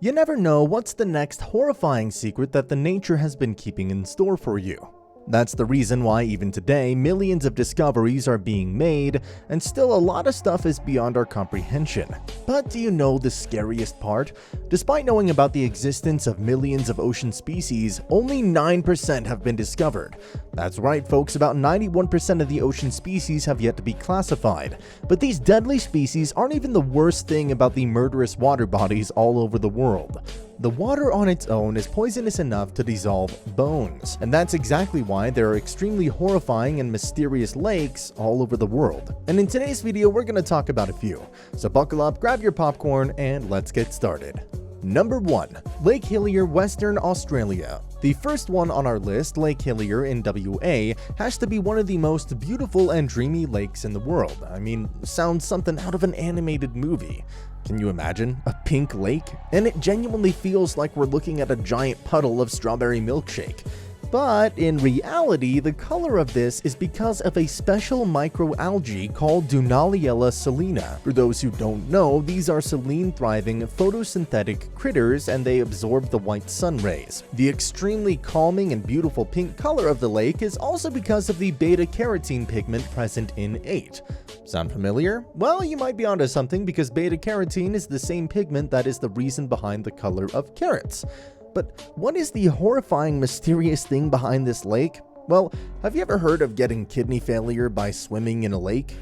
You never know what's the next horrifying secret that the nature has been keeping in store for you. That's the reason why even today, millions of discoveries are being made, and still a lot of stuff is beyond our comprehension. But do you know the scariest part? Despite knowing about the existence of millions of ocean species, only 9% have been discovered. That's right, folks, about 91% of the ocean species have yet to be classified. But these deadly species aren't even the worst thing about the murderous water bodies all over the world. The water on its own is poisonous enough to dissolve bones, and that's exactly why there are extremely horrifying and mysterious lakes all over the world. And in today's video, we're going to talk about a few. So buckle up, grab your popcorn, and let's get started. Number 1. Lake Hillier, Western Australia. The first one on our list, Lake Hillier in WA, has to be one of the most beautiful and dreamy lakes in the world. I mean, sounds something out of an animated movie. Can you imagine? A pink lake? And it genuinely feels like we're looking at a giant puddle of strawberry milkshake. But in reality, the color of this is because of a special microalgae called Dunaliella salina. For those who don't know, these are saline-thriving photosynthetic critters, and they absorb the white sun rays. The extremely calming and beautiful pink color of the lake is also because of the beta-carotene pigment present in it. Sound familiar? Well, you might be onto something, because beta-carotene is the same pigment that is the reason behind the color of carrots. But what is the horrifying, mysterious thing behind this lake? Well, have you ever heard of getting kidney failure by swimming in a lake?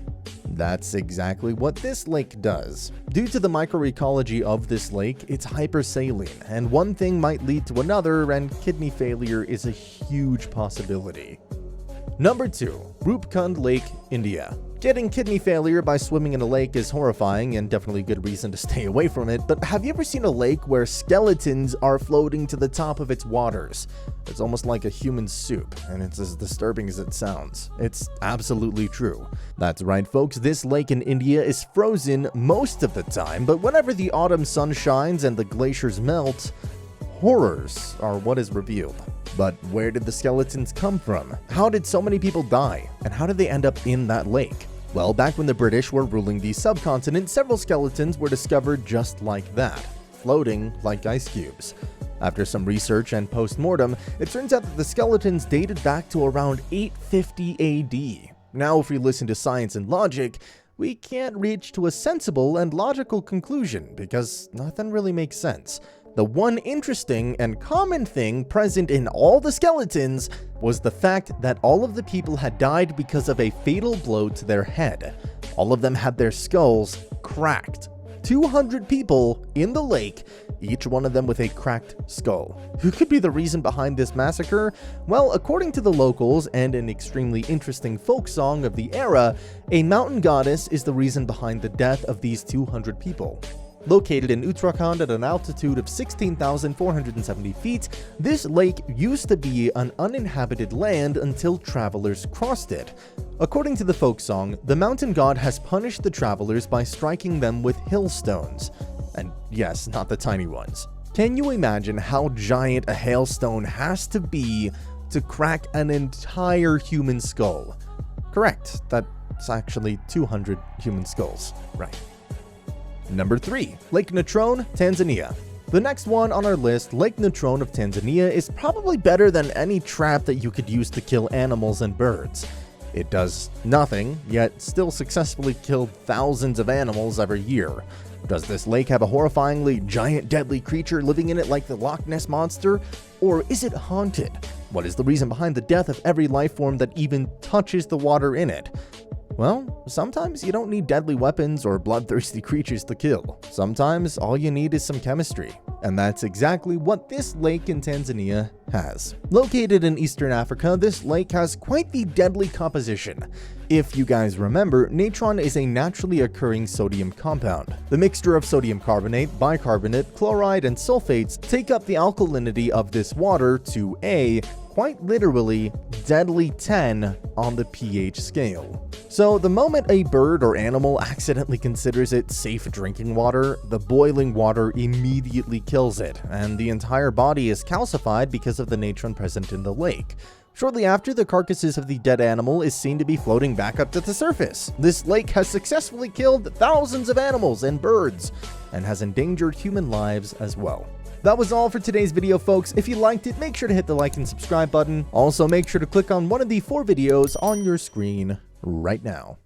That's exactly what this lake does. Due to the microecology of this lake, it's hypersaline, and one thing might lead to another, and kidney failure is a huge possibility. Number 2. Rupkund Lake, India. Getting kidney failure by swimming in a lake is horrifying and definitely a good reason to stay away from it, but have you ever seen a lake where skeletons are floating to the top of its waters? It's almost like a human soup, and it's as disturbing as it sounds. It's absolutely true. That's right, folks, this lake in India is frozen most of the time, but whenever the autumn sun shines and the glaciers melt, horrors are what is revealed. But where did the skeletons come from? How did so many people die? And how did they end up in that lake? Well, back when the British were ruling the subcontinent, several skeletons were discovered just like that, floating like ice cubes. After some research and post-mortem, it turns out that the skeletons dated back to around 850 AD. Now, if we listen to science and logic, we can't reach to a sensible and logical conclusion because nothing really makes sense. The one interesting and common thing present in all the skeletons was the fact that all of the people had died because of a fatal blow to their head. All of them had their skulls cracked. 200 people in the lake, each one of them with a cracked skull. Who could be the reason behind this massacre? Well, according to the locals and an extremely interesting folk song of the era, a mountain goddess is the reason behind the death of these 200 people. Located in Uttarakhand at an altitude of 16,470 feet, this lake used to be an uninhabited land until travelers crossed it. According to the folk song, the mountain god has punished the travelers by striking them with hailstones. And yes, not the tiny ones. Can you imagine how giant a hailstone has to be to crack an entire human skull? Correct, that's actually 200 human skulls, right. Number 3. Lake Natron, Tanzania. The next one on our list, Lake Natron of Tanzania, is probably better than any trap that you could use to kill animals and birds. It does nothing, yet still successfully killed thousands of animals every year. Does this lake have a horrifyingly giant deadly creature living in it like the Loch Ness Monster? Or is it haunted? What is the reason behind the death of every life form that even touches the water in it? Well, sometimes you don't need deadly weapons or bloodthirsty creatures to kill. Sometimes all you need is some chemistry. And that's exactly what this lake in Tanzania has. Located in Eastern Africa, this lake has quite the deadly composition. If you guys remember, natron is a naturally occurring sodium compound. The mixture of sodium carbonate, bicarbonate, chloride, and sulfates take up the alkalinity of this water to a, quite literally, deadly 10 on the pH scale. So the moment a bird or animal accidentally considers it safe drinking water, the boiling water immediately kills it, and the entire body is calcified because of the natron present in the lake. Shortly after, the carcasses of the dead animal is seen to be floating back up to the surface. This lake has successfully killed thousands of animals and birds, and has endangered human lives as well. That was all for today's video, folks. If you liked it, make sure to hit the like and subscribe button. Also, make sure to click on one of the 4 videos on your screen right now.